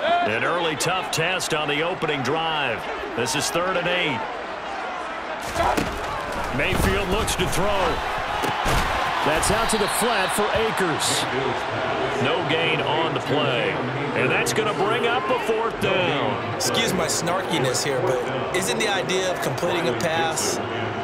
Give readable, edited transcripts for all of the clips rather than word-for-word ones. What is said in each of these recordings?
An early tough test on the opening drive. This is 3rd and 8. Mayfield looks to throw. That's out to the flat for Akers. No gain on the play. And that's going to bring up a 4th down. Excuse my snarkiness here, but isn't the idea of completing a pass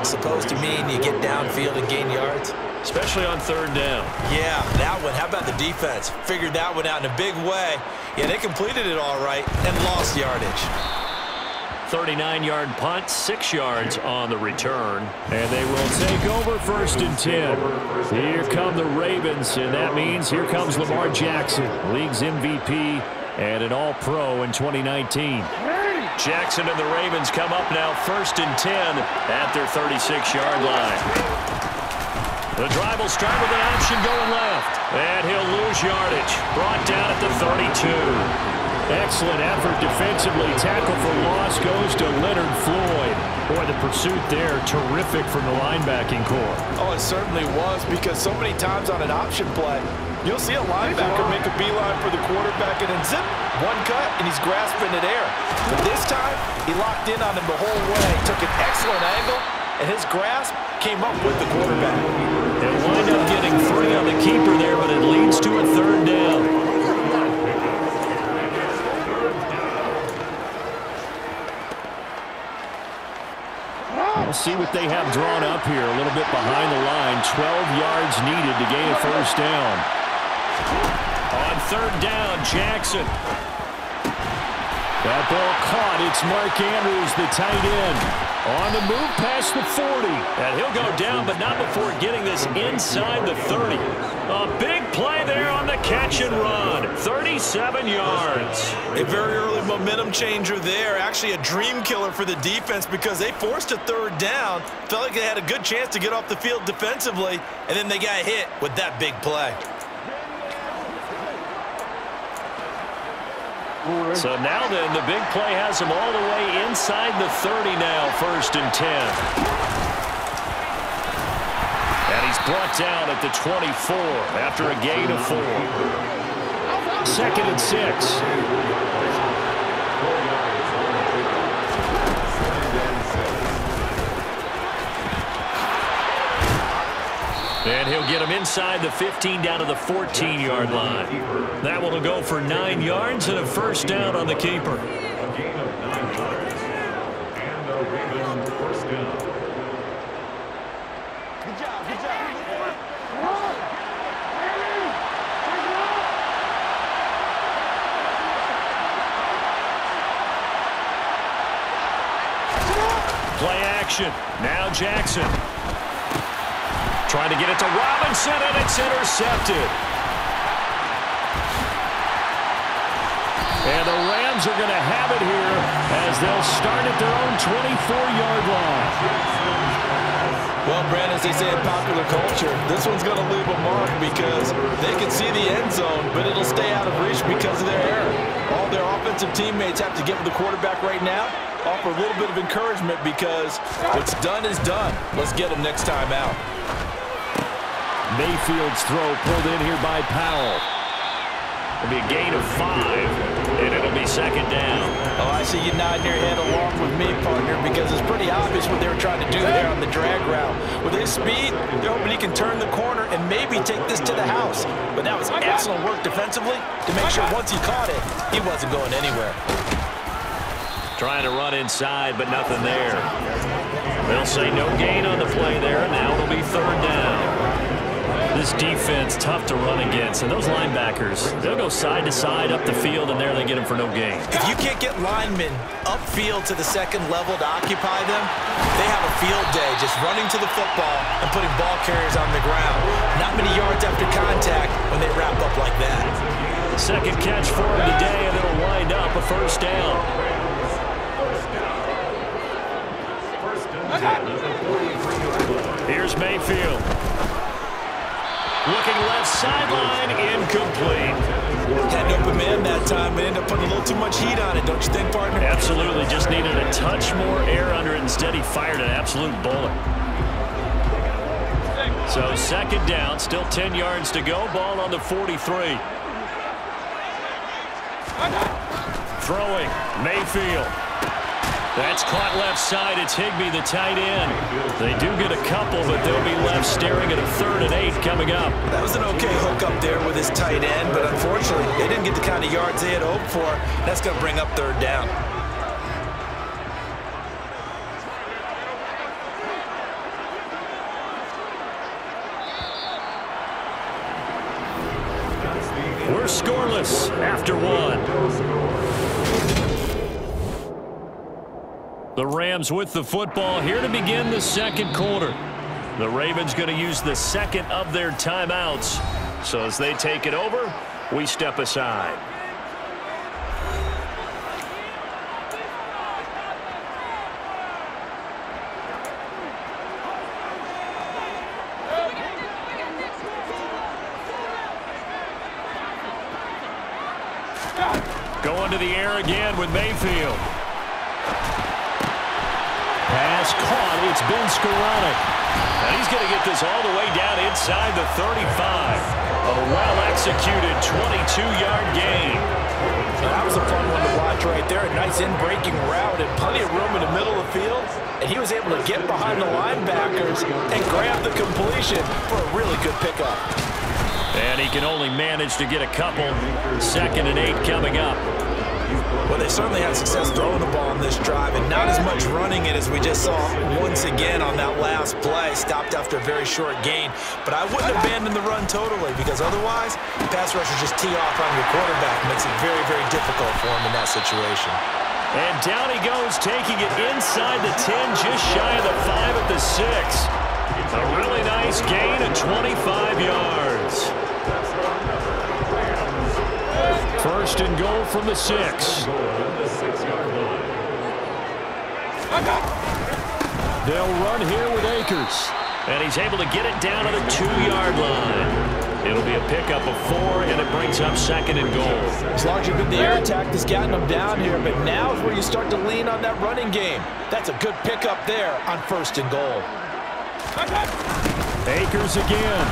supposed to mean you get downfield and gain yards? Especially on 3rd down. Yeah, that one. How about the defense? Figured that one out in a big way. Yeah, they completed it all right and lost yardage. 39-yard punt, 6 yards on the return. And they will take over 1st and 10. Here come the Ravens, and that means here comes Lamar Jackson, league's MVP and an All-Pro in 2019. Jackson and the Ravens come up now 1st and 10 at their 36-yard line. The drive will start with an option going left. And he'll lose yardage. Brought down at the 32. Excellent effort defensively. Tackle for loss goes to Leonard Floyd. Boy, the pursuit there, terrific from the linebacking core. Oh, it certainly was, because so many times on an option play, you'll see a linebacker make a beeline for the quarterback and then zip, one cut, and he's grasping at air. But this time, he locked in on him the whole way, took an excellent angle, and his grasp came up with the quarterback. They wind up getting 3 on the keeper there, but it leads to a 3rd down. We'll see what they have drawn up here. A little bit behind the line. 12 yards needed to gain a 1st down. On 3rd down, Jackson. That ball caught. It's Mark Andrews, the tight end. On the move past the 40. And he'll go down, but not before getting this inside the 30. A big play there on the catch and run. 37 yards. A very early momentum changer there. Actually a dream killer for the defense, because they forced a 3rd down. Felt like they had a good chance to get off the field defensively, and then they got hit with that big play. So now then, the big play has him all the way inside the 30 now, 1st and 10. And he's brought down at the 24 after a gain of 4. 2nd and 6. And he'll get him inside the 15 down to the 14-yard line. That one will go for 9 yards and a 1st down on the keeper. Play action. Now Jackson. Trying to get it to Robinson, and it's intercepted. And the Rams are going to have it here as they'll start at their own 24-yard line. Well, Brandon, as they say in popular culture, this one's going to leave a mark, because they can see the end zone, but it'll stay out of reach because of their error. All their offensive teammates have to get with the quarterback right now, offer a little bit of encouragement, because what's done is done. Let's get them next time out. Mayfield's throw pulled in here by Powell. It'll be a gain of 5, and it'll be 2nd down. Oh, I see you nodding your head along with me, partner, because it's pretty obvious what they were trying to do there on the drag route. With his speed, they're hoping he can turn the corner and maybe take this to the house. But that was excellent work defensively to make sure once he caught it, he wasn't going anywhere. Trying to run inside, but nothing there. They'll say no gain on the play there. Now it'll be 3rd down. This defense, tough to run against. And those linebackers, they'll go side to side up the field, and there they get them for no gain. If you can't get linemen upfield to the 2nd level to occupy them, they have a field day just running to the football and putting ball carriers on the ground. Not many yards after contact when they wrap up like that. 2nd catch for him today, and it'll wind up a 1st down. Here's Mayfield. Looking left sideline, incomplete. Had an open man that time, but ended up putting a little too much heat on it, don't you think, partner? Absolutely. Just needed a touch more air under it. Instead, he fired an absolute bullet. So 2nd down, still 10 yards to go. Ball on the 43. Throwing, Mayfield. That's caught left side. It's Higbee, the tight end. They do get a couple, but they'll be left staring at a 3rd and 8 coming up. That was an okay hook up there with his tight end, but unfortunately, they didn't get the kind of yards they had hoped for. That's going to bring up 3rd down. We're scoreless after 1. The Rams with the football here to begin the 2nd quarter. The Ravens going to use the 2nd of their timeouts. So as they take it over, we step aside. Going to the air again with Mayfield. Pass caught. It's been Skoranek. And he's going to get this all the way down inside the 35. A well-executed 22-yard gain. That was a fun one to watch right there. A nice in-breaking route and plenty of room in the middle of the field. And he was able to get behind the linebackers and grab the completion for a really good pickup. And he can only manage to get a couple. 2nd and 8 coming up. Well, they certainly had success throwing the ball on this drive, and not as much running it as we just saw once again on that last play. Stopped after a very short gain. But I wouldn't abandon the run totally, because otherwise, pass rushers just tee off on your quarterback. Makes it very, very difficult for him in that situation. And down he goes, taking it inside the 10, just shy of the 5 at the 6. A really nice gain of 25 yards. 1st and goal from the 6. They'll run here with Akers. And he's able to get it down to the 2-yard line. It'll be a pickup of 4, and it brings up 2nd and goal. It's largely been the air attack that's gotten them down here, but now is where you start to lean on that running game. That's a good pickup there on 1st and goal. Akers again.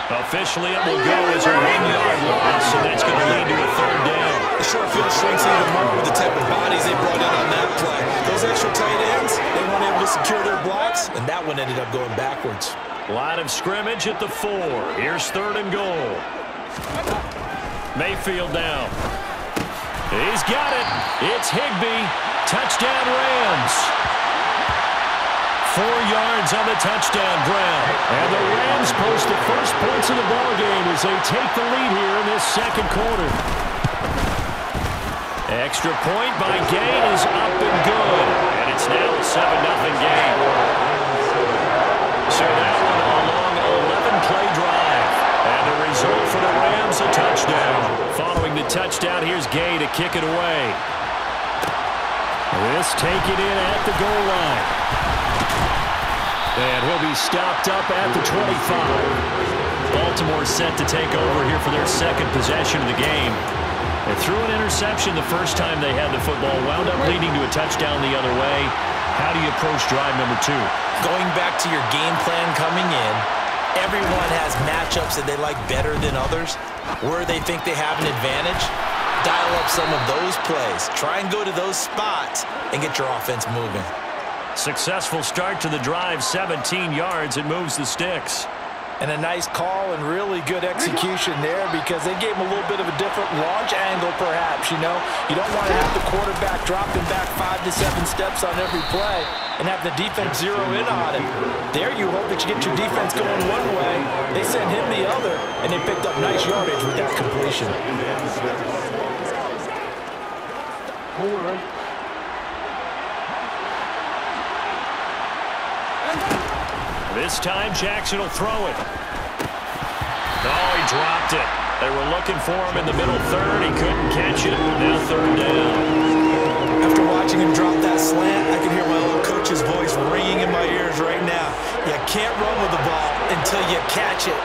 Officially, it will go as a 1-yard loss, and that's going to lead to a 3rd down. The short field shrinks even more with the type of bodies they brought in on that play. Those extra tight ends, they weren't able to secure their blocks, and that one ended up going backwards. Line of scrimmage at the 4. Here's 3rd and goal. Mayfield down. He's got it. It's Higbee. Touchdown Rams. 4 yards on the touchdown ground. And the Rams post the first points of the ballgame as they take the lead here in this 2nd quarter. Extra point by Gay is up and good. And it's now a 7-0 game. So that one a long 11-play drive. And the result for the Rams, a touchdown. Following the touchdown, here's Gay to kick it away. This take it in at the goal line. And he'll be stopped up at the 25. Baltimore set to take over here for their 2nd possession of the game. They threw an interception the first time they had the football, wound up leading to a touchdown the other way. How do you approach drive number 2? Going back to your game plan coming in, everyone has matchups that they like better than others. Where they think they have an advantage, dial up some of those plays. Try and go to those spots and get your offense moving. Successful start to the drive, 17 yards. It moves the sticks. And a nice call and really good execution there because they gave him a little bit of a different launch angle perhaps, you know. You don't want to have the quarterback dropping back 5 to 7 steps on every play and have the defense zero in on him. There you hope that you get your defense going one way. They sent him the other, and they picked up nice yardage with that completion. This time, Jackson will throw it. Oh, he dropped it. They were looking for him in the middle 3rd. He couldn't catch it. Now 3rd down. After watching him drop that slant, I can hear my old coach's voice ringing in my ears right now. You can't run with the ball until you catch it.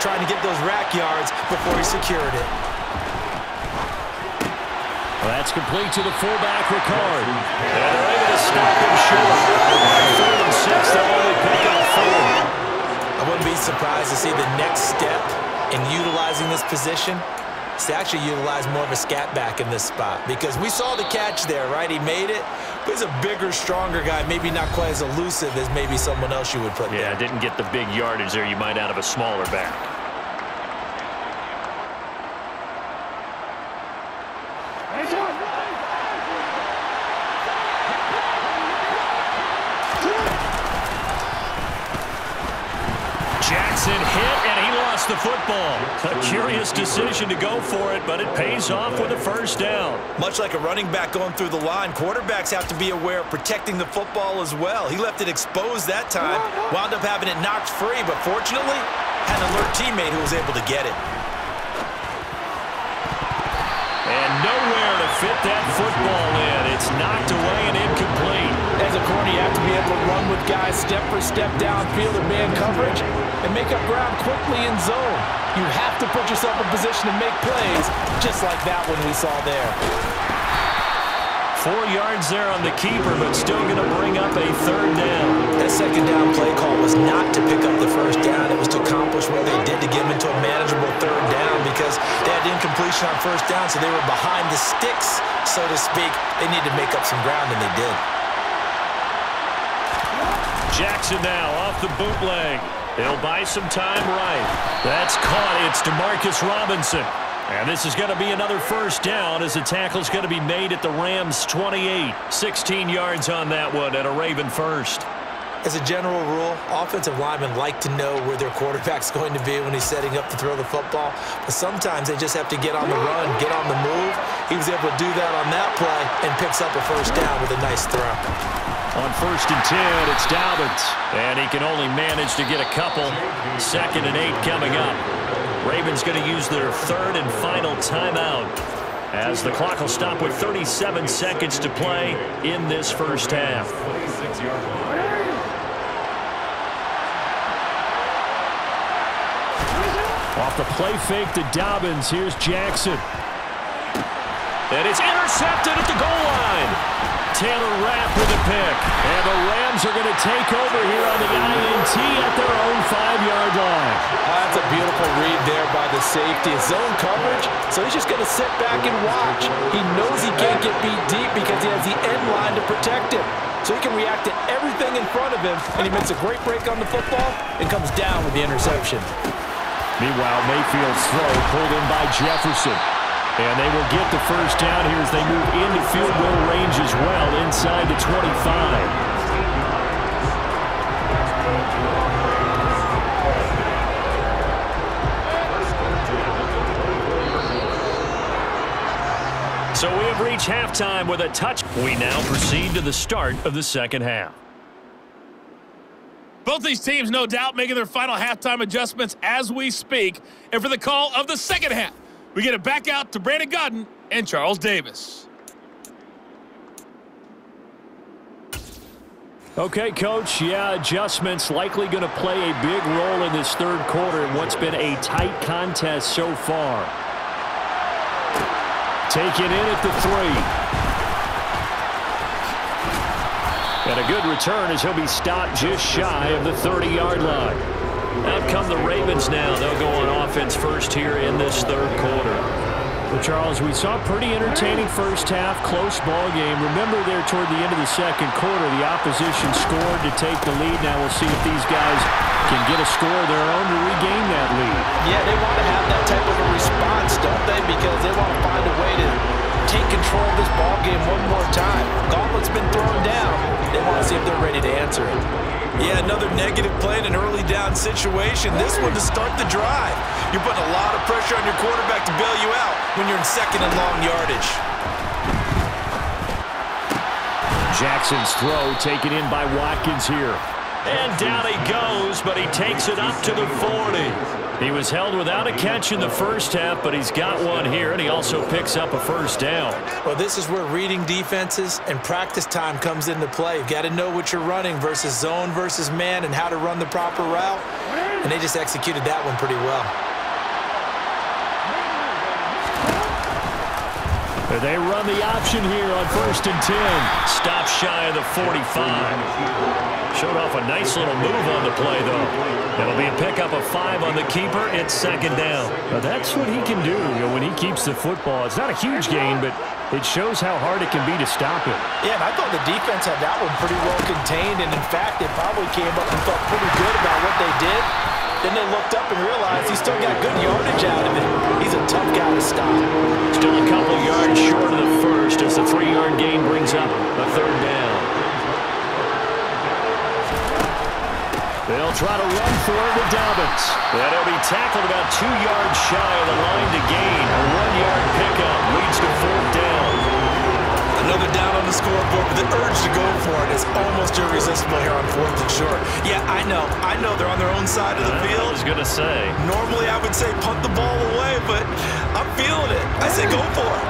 Trying to get those rack yards before he secured it. That's complete to the fullback, Ricard. And they're able to stop him short. 3rd and 6, they'll only pick up 4. I wouldn't be surprised to see the next step in utilizing this position to actually utilize more of a scat back in this spot because we saw the catch there, right? He made it, but he's a bigger, stronger guy, maybe not quite as elusive as maybe someone else you would put there. Yeah, didn't get the big yardage there you might out of a smaller back. Jackson hit, and he lost the football. A curious decision to go for it, but it pays off with a first down. Much like a running back going through the line, quarterbacks have to be aware of protecting the football as well. He left it exposed that time, wound up having it knocked free, but fortunately, had an alert teammate who was able to get it. And nowhere to fit that football in. It's knocked away and incomplete. As a corner, you have to be able to run with guys step for step downfield in man coverage and make up ground quickly in zone. You have to put yourself in position to make plays, just like that one we saw there. 4 yards there on the keeper, but still going to bring up a third down. That second down play call was not to pick up the first down. It was to accomplish what they did to get them into a manageable third down because they had incompletion on first down, so they were behind the sticks, so to speak. They needed to make up some ground, and they did. Jackson now off the bootleg. He'll buy some time right. That's caught. It's DeMarcus Robinson. And this is going to be another first down as the tackle's going to be made at the Rams' 28. 16 yards on that one and a Raven first. As a general rule, offensive linemen like to know where their quarterback's going to be when he's setting up to throw the football. But sometimes they just have to get on the run, get on the move. He was able to do that on that play and picks up a first down with a nice throw. On 1st and 10, it's Dobbins. And he can only manage to get a couple. 2nd and 8 coming up. Ravens going to use their 3rd and final timeout as the clock will stop with 37 seconds to play in this first half. Off the play fake to Dobbins, here's Jackson. And it's intercepted at the goal line. Taylor Rapp with a pick. And the Rams are going to take over here on the INT at their own 5-yard line. That's a beautiful read there by the safety. Zone coverage, so he's just going to sit back and watch. He knows he can't get beat deep because he has the end line to protect him. So he can react to everything in front of him, and he makes a great break on the football and comes down with the interception. Meanwhile, Mayfield's throw pulled in by Jefferson. And they will get the first down here as they move into field goal range as well, inside the 25. So we have reached halftime with a touch. We now proceed to the start of the second half. Both these teams, no doubt, making their final halftime adjustments as we speak. And for the call of the second half, we get it back out to Brandon Godden and Charles Davis. Okay, Coach. Yeah, adjustments likely going to play a big role in this third quarter in what's been a tight contest so far. Taken in at the 3. And a good return as he'll be stopped just shy of the 30-yard line. Out come the Ravens now. They'll go on offense first here in this third quarter. Well, Charles, we saw a pretty entertaining first half, close ball game. Remember there toward the end of the second quarter, the opposition scored to take the lead. Now we'll see if these guys can get a score of their own to regain that lead. Yeah, they want to have that type of a response, don't they? Because they want to find a way to take control of this ball game one more time. Gauntlet's been thrown down. They want to see if they're ready to answer it. Yeah, another negative play in an early down situation. This one to start the drive. You're putting a lot of pressure on your quarterback to bail you out when you're in 2nd and long yardage. Jackson's throw taken in by Watkins here. And down he goes, but he takes it up to the 40. He was held without a catch in the first half, but he's got one here, and he also picks up a first down. Well, this is where reading defenses and practice time comes into play. You've got to know what you're running versus zone versus man and how to run the proper route. And they just executed that one pretty well. They run the option here on 1st and 10. Stop shy of the 45. Showed off a nice little move on the play, though. It'll be a pickup of 5 on the keeper. It's second down. Now, that's what he can do, when he keeps the football. It's not a huge gain, but it shows how hard it can be to stop him. Yeah, and I thought the defense had that one pretty well contained, and in fact, they probably came up and felt pretty good about what they did. Then they looked up and realized he still got good yardage out of it. He's a tough guy to stop. Still a couple yards short of the first as the 3-yard gain brings up a third down. They'll try to run for it with Dobbins. And he'll be tackled about 2 yards shy of the line to gain. A 1-yard pickup leads to fourth down. Another down on the scoreboard, but the urge to go for it is almost irresistible here on 4th and short. Yeah, I know they're on their own side of the field. I was going to say. Normally I would say punt the ball away, but I'm feeling it. I say go for it.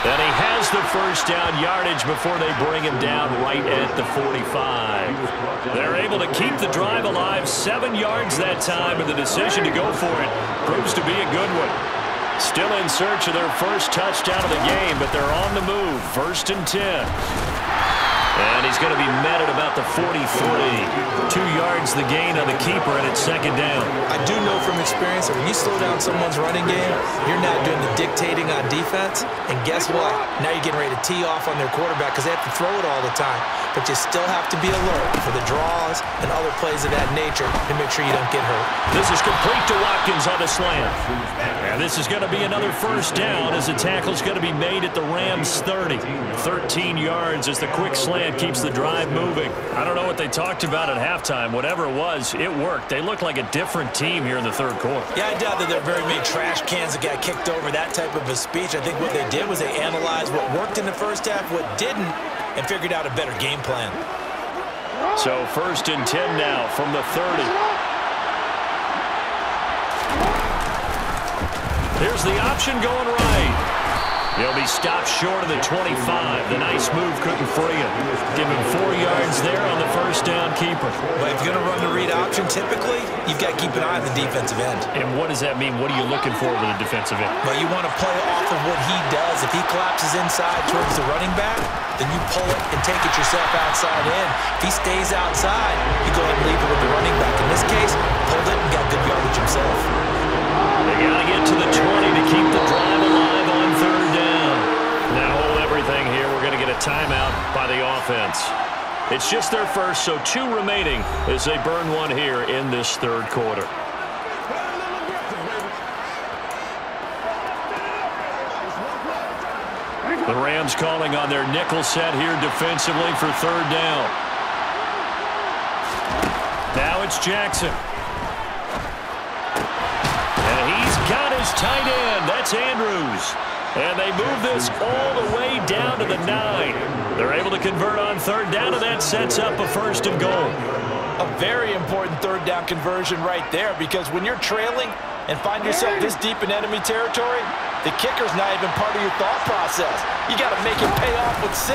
And he has the first down yardage before they bring him down right at the 45. They're able to keep the drive alive, 7 yards that time, and the decision to go for it proves to be a good one. Still in search of their first touchdown of the game, but they're on the move. 1st and 10. And he's going to be met at about the 43. 2 yards the gain on the keeper, and it's second down. I do know from experience that when you slow down someone's running game, you're now doing the dictating on defense. And guess what? Now you're getting ready to tee off on their quarterback because they have to throw it all the time. But you still have to be alert for the draws and other plays of that nature to make sure you don't get hurt. This is complete to Watkins on the slant. And this is going to be another first down as the tackle's going to be made at the Rams' 30. 13 yards as the quick slant keeps the drive moving. I don't know what they talked about at halftime. Whatever it was, it worked. They look like a different team here in the third quarter. Yeah, I doubt that there are very many trash cans that got kicked over, that type of a speech. I think what they did was they analyzed what worked in the first half, what didn't, and figured out a better game plan. So 1st and 10 now from the 30. Here's the option going right. He'll be stopped short of the 25. The nice move couldn't free him. Give him 4 yards there on the first down keeper. But if you're going to run the read option, typically, you've got to keep an eye on the defensive end. And what does that mean? What are you looking for with a defensive end? Well, you want to play off of what he does. If he collapses inside towards the running back, then you pull it and take it yourself outside in. If he stays outside, you go ahead and leave it with the running back. In this case, pulled it and got good yardage himself. They got to get to the 20 to keep the drive alive on third down. Now hold everything here. We're going to get a timeout by the offense. It's just their first, so 2 remaining as they burn one here in this third quarter. The Rams calling on their nickel set here defensively for third down. Now it's Jackson. And he's got his tight end. That's Andrews. And they move this all the way down to the 9. They're able to convert on third down, and that sets up a 1st and goal. A very important third down conversion right there, because when you're trailing and find yourself this deep in enemy territory, the kicker's not even part of your thought process. You got to make it pay off with 6.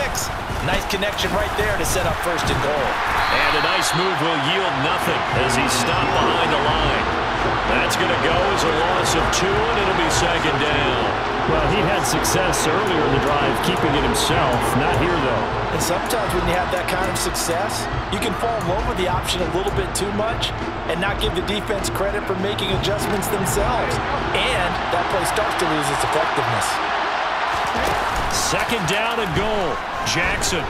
Nice connection right there to set up 1st and goal. And a nice move will yield nothing as he's stopped behind the line. That's going to go as a loss of 2, and it'll be second down. Well, he had success earlier in the drive keeping it himself. Not here, though. And sometimes when you have that kind of success, you can fall in love with the option a little bit too much and not give the defense credit for making adjustments themselves. And that play starts to lose its effectiveness. Second down and goal. Jackson.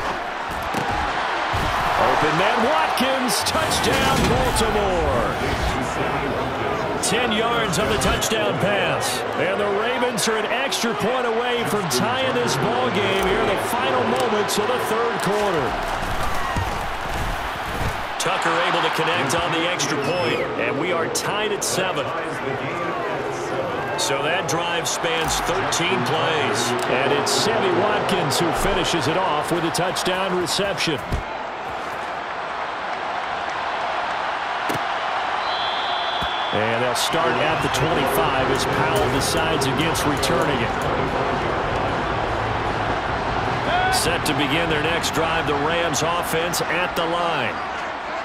Open man Watkins. Touchdown, Baltimore. 10 yards on the touchdown pass. And the Ravens are an extra point away from tying this ball game here in the final moments of the third quarter. Tucker able to connect on the extra point, and we are tied at 7. So that drive spans 13 plays. And it's Sammy Watkins who finishes it off with a touchdown reception. And they'll start at the 25 as Powell decides against returning it. Set to begin their next drive, the Rams offense at the line.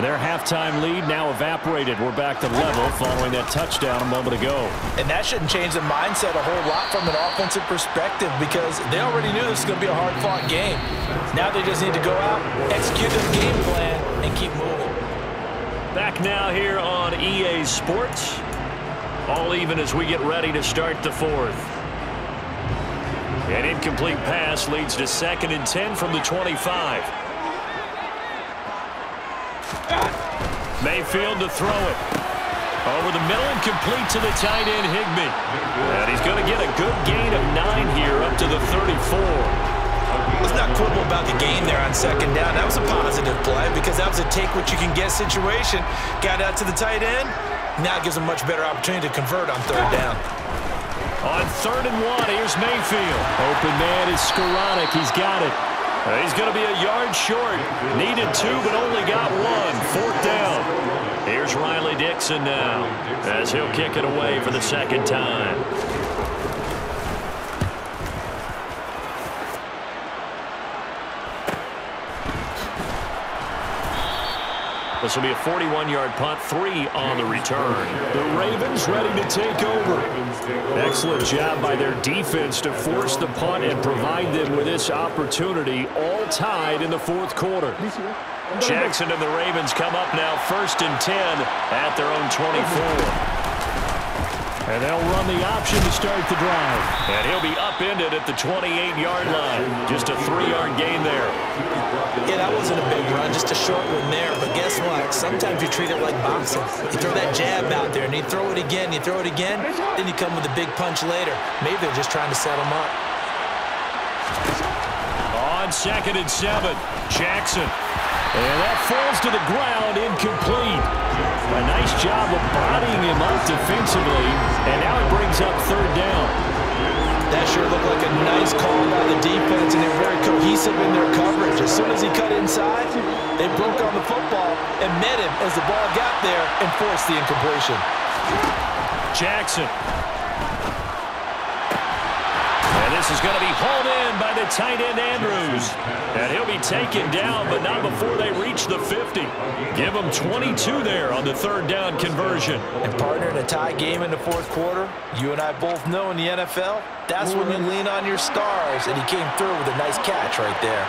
Their halftime lead now evaporated. We're back to level following that touchdown a moment ago. And that shouldn't change the mindset a whole lot from an offensive perspective because they already knew this was going to be a hard-fought game. Now they just need to go out, execute their game plan, and keep moving. Back now here on EA Sports. All even as we get ready to start the fourth. An incomplete pass leads to 2nd and 10 from the 25. Mayfield to throw it. Over the middle and complete to the tight end, Higbee. And he's going to get a good gain of 9 here up to the 34. Let's not quibble about the gain there on 2nd down. That was a positive play because that was a take-what-you-can-get situation. Got out to the tight end. Now it gives him a much better opportunity to convert on 3rd down. On 3rd and 1, here's Mayfield. Open man is Skoranek. He's got it. He's going to be a yard short. Needed 2, but only got 1. 4th down. Here's Riley Dixon now as he'll kick it away for the 2nd time. This will be a 41-yard punt, 3 on the return. The Ravens ready to take over. Excellent job by their defense to force the punt and provide them with this opportunity, all tied in the 4th quarter. Jackson and the Ravens come up now 1st and 10 at their own 24. And they'll run the option to start the drive. And he'll be upended at the 28-yard line. Just a 3-yard gain there. Yeah, that wasn't a big run, just a short one there. But guess what? Sometimes you treat it like boxing. You throw that jab out there, and you throw it again, you throw it again, then you come with a big punch later. Maybe they're just trying to set him up. On 2nd and 7, Jackson. And that falls to the ground, incomplete. A nice job of bodying him up defensively, and now it brings up 3rd down. That sure looked like a nice call by the defense, and they're very cohesive in their coverage. As soon as he cut inside, they broke on the football and met him as the ball got there and forced the incompletion. Jackson. And this is going to be hauled in by the tight end, Andrews. And he'll be taken down, but not before they reach the 50. Give him 22 there on the 3rd down conversion. And partner, in a tie game in the 4th quarter, you and I both know in the NFL, that's when you lean on your stars, and he came through with a nice catch right there.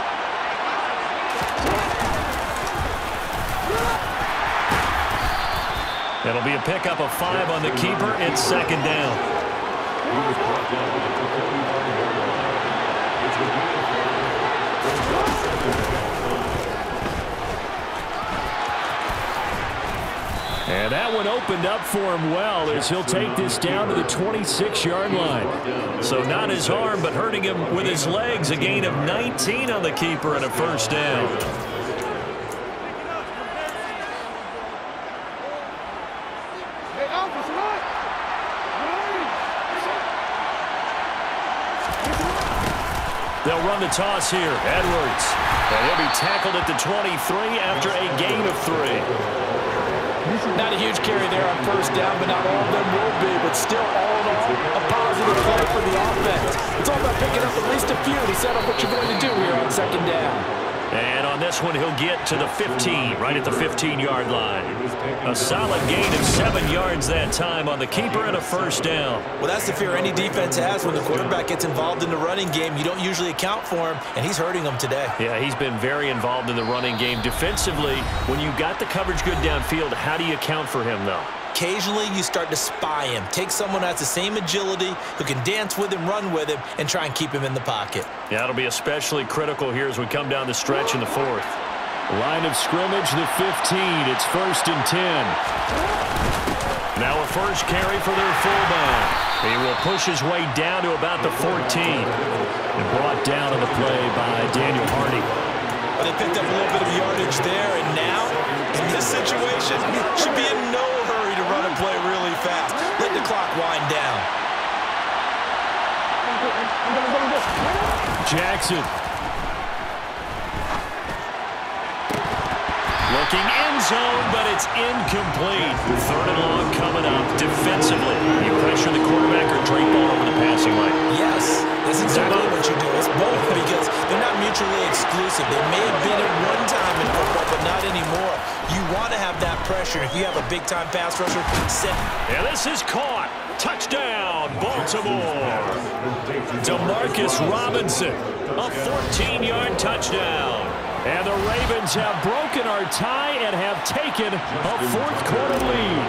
It'll be a pickup of 5 on the keeper. It's 2nd down. And that one opened up for him well as he'll take this down to the 26-yard line. So not his arm, but hurting him with his legs. A gain of 19 on the keeper and a 1st down. They'll run the toss here. Edwards. And he'll be tackled at the 23 after a gain of 3. Not a huge carry there on 1st down, but not all of them will be. But still, all in all, a positive play for the offense. It's all about picking up at least a few to set up what you're going to do here on 2nd down. And on this one, he'll get to the 15, right at the 15-yard line. A solid gain of 7 yards that time on the keeper and a 1st down. Well, that's the fear any defense has when the quarterback gets involved in the running game. You don't usually account for him, and he's hurting them today. Yeah, he's been very involved in the running game. Defensively, when you got the coverage good downfield, how do you account for him, though? Occasionally, you start to spy him. Take someone who has the same agility, who can dance with him, run with him, and try and keep him in the pocket. Yeah, it'll be especially critical here as we come down the stretch in the 4th. Line of scrimmage, the 15. It's 1st and 10. Now a first carry for their fullback. He will push his way down to about the 14. And brought down on the play by Daniel Hardy. Well, they picked up a little bit of yardage there, and now, in this situation, should be in no hurry to run and play really fast. Let the clock wind down. Jackson. Looking end zone, but it's incomplete. Third and long coming up defensively. You pressure the quarterback or drape ball over the passing lane. Yes, that's exactly what you do. It's both because they're not mutually exclusive. They may have been at one time in football, but not anymore. You want to have that pressure. If you have a big-time pass rusher, set. And this is caught. Touchdown, Baltimore. Demarcus Robinson, a 14-yard touchdown. And the Ravens have broken our tie and have taken a fourth-quarter lead.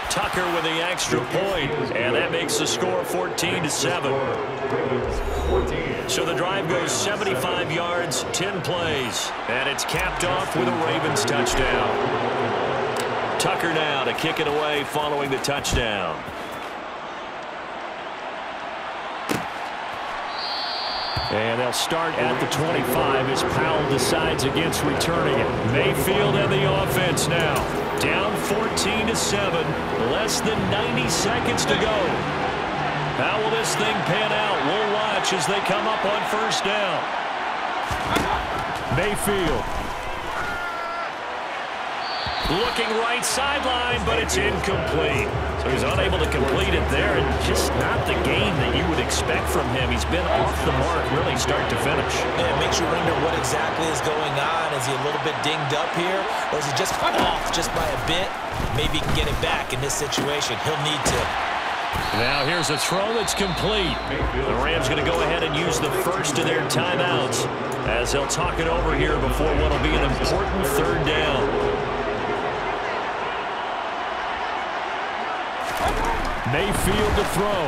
Tucker with the extra point, and that makes the score 14-7. So the drive goes 75 yards, 10 plays, and it's capped off with a Ravens touchdown. Tucker now to kick it away following the touchdown. And they'll start at the 25 as Powell decides against returning it. Mayfield and the offense now. Down 14-7. Less than 90 seconds to go. How will this thing pan out? We'll watch as they come up on first down. Mayfield. Looking right sideline, but it's incomplete. So he's unable to complete it there, and just not the game that you would expect from him. He's been off the mark really start to finish. And it makes you wonder what exactly is going on. Is he a little bit dinged up here, or is he just off just by a bit? Maybe he can get it back in this situation. He'll need to. Now here's a throw that's complete. The Rams going to go ahead and use the first of their timeouts as they'll talk it over here before what will be an important third down. Mayfield to throw.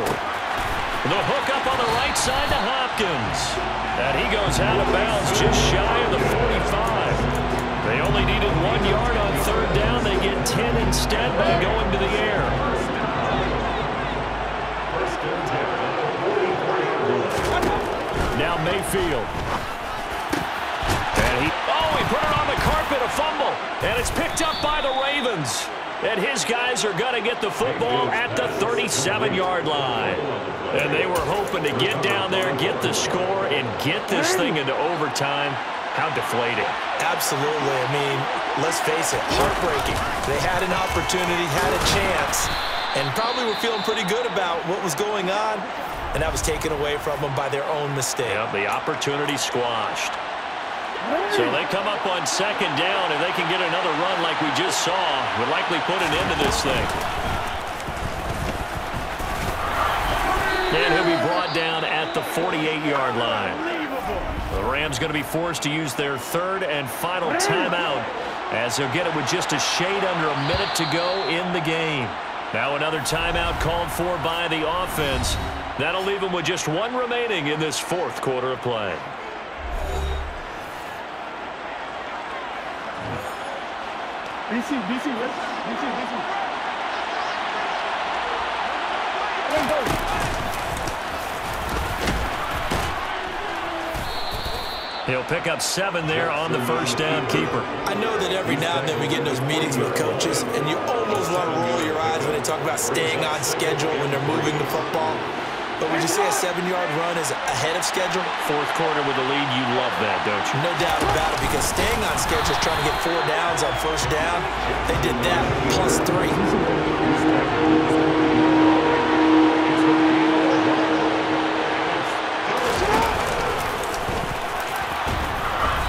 The hook up on the right side to Hopkins. And he goes out of bounds just shy of the 45. They only needed 1 yard on third down. They get 10 instead by going to the air. Now Mayfield. And he put it on the carpet, a fumble. And it's picked up by the Ravens. And his guys are going to get the football at the 37-yard line. And they were hoping to get down there, get the score, and get this thing into overtime. How deflating. Absolutely. I mean, let's face it, heartbreaking. They had an opportunity, had a chance, and probably were feeling pretty good about what was going on, and that was taken away from them by their own mistake. Yep, the opportunity squashed. So they come up on second down, and they can get another run like we just saw. Would likely put an end to this thing. And he'll be brought down at the 48-yard line. The Rams going to be forced to use their third and final timeout as they'll get it with just a shade under a minute to go in the game. Now another timeout called for by the offense. That'll leave them with just one remaining in this fourth quarter of play. DC. He'll pick up 7 there on the first down keeper. I know that every now and then we get in those meetings with coaches, and you almost want to roll your eyes when they talk about staying on schedule when they're moving the football. But would you say a 7-yard run is ahead of schedule? Fourth quarter with the lead, you love that, don't you? No doubt about it, because staying on schedule is trying to get 4 downs on first down. They did that, plus 3.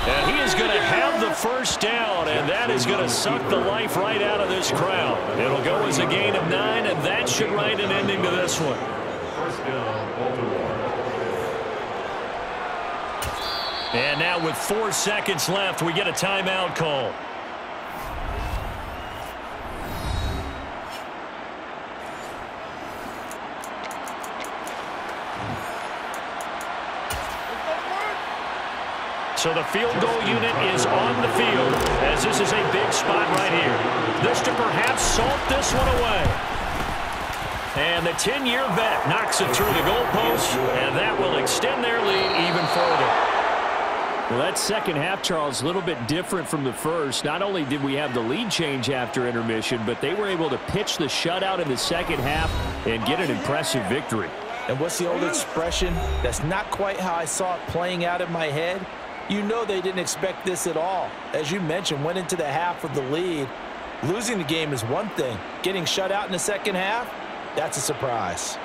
And he is going to have the first down, and that is going to suck the life right out of this crowd. It'll go as a gain of 9, and that should write an ending to this one. And now with 4 seconds left, we get a timeout call. So the field goal unit is on the field as this is a big spot right here. This to perhaps salt this one away. And the 10-year vet knocks it through the goalpost, and that will extend their lead even further. Well, that second half, Charles, a little bit different from the first. Not only did we have the lead change after intermission, but they were able to pitch the shutout in the second half and get an impressive victory. And what's the old expression? That's not quite how I saw it playing out in my head, You know they didn't expect this at all. As you mentioned, went into the half with the lead. Losing the game is one thing. Getting shut out in the second half, that's a surprise.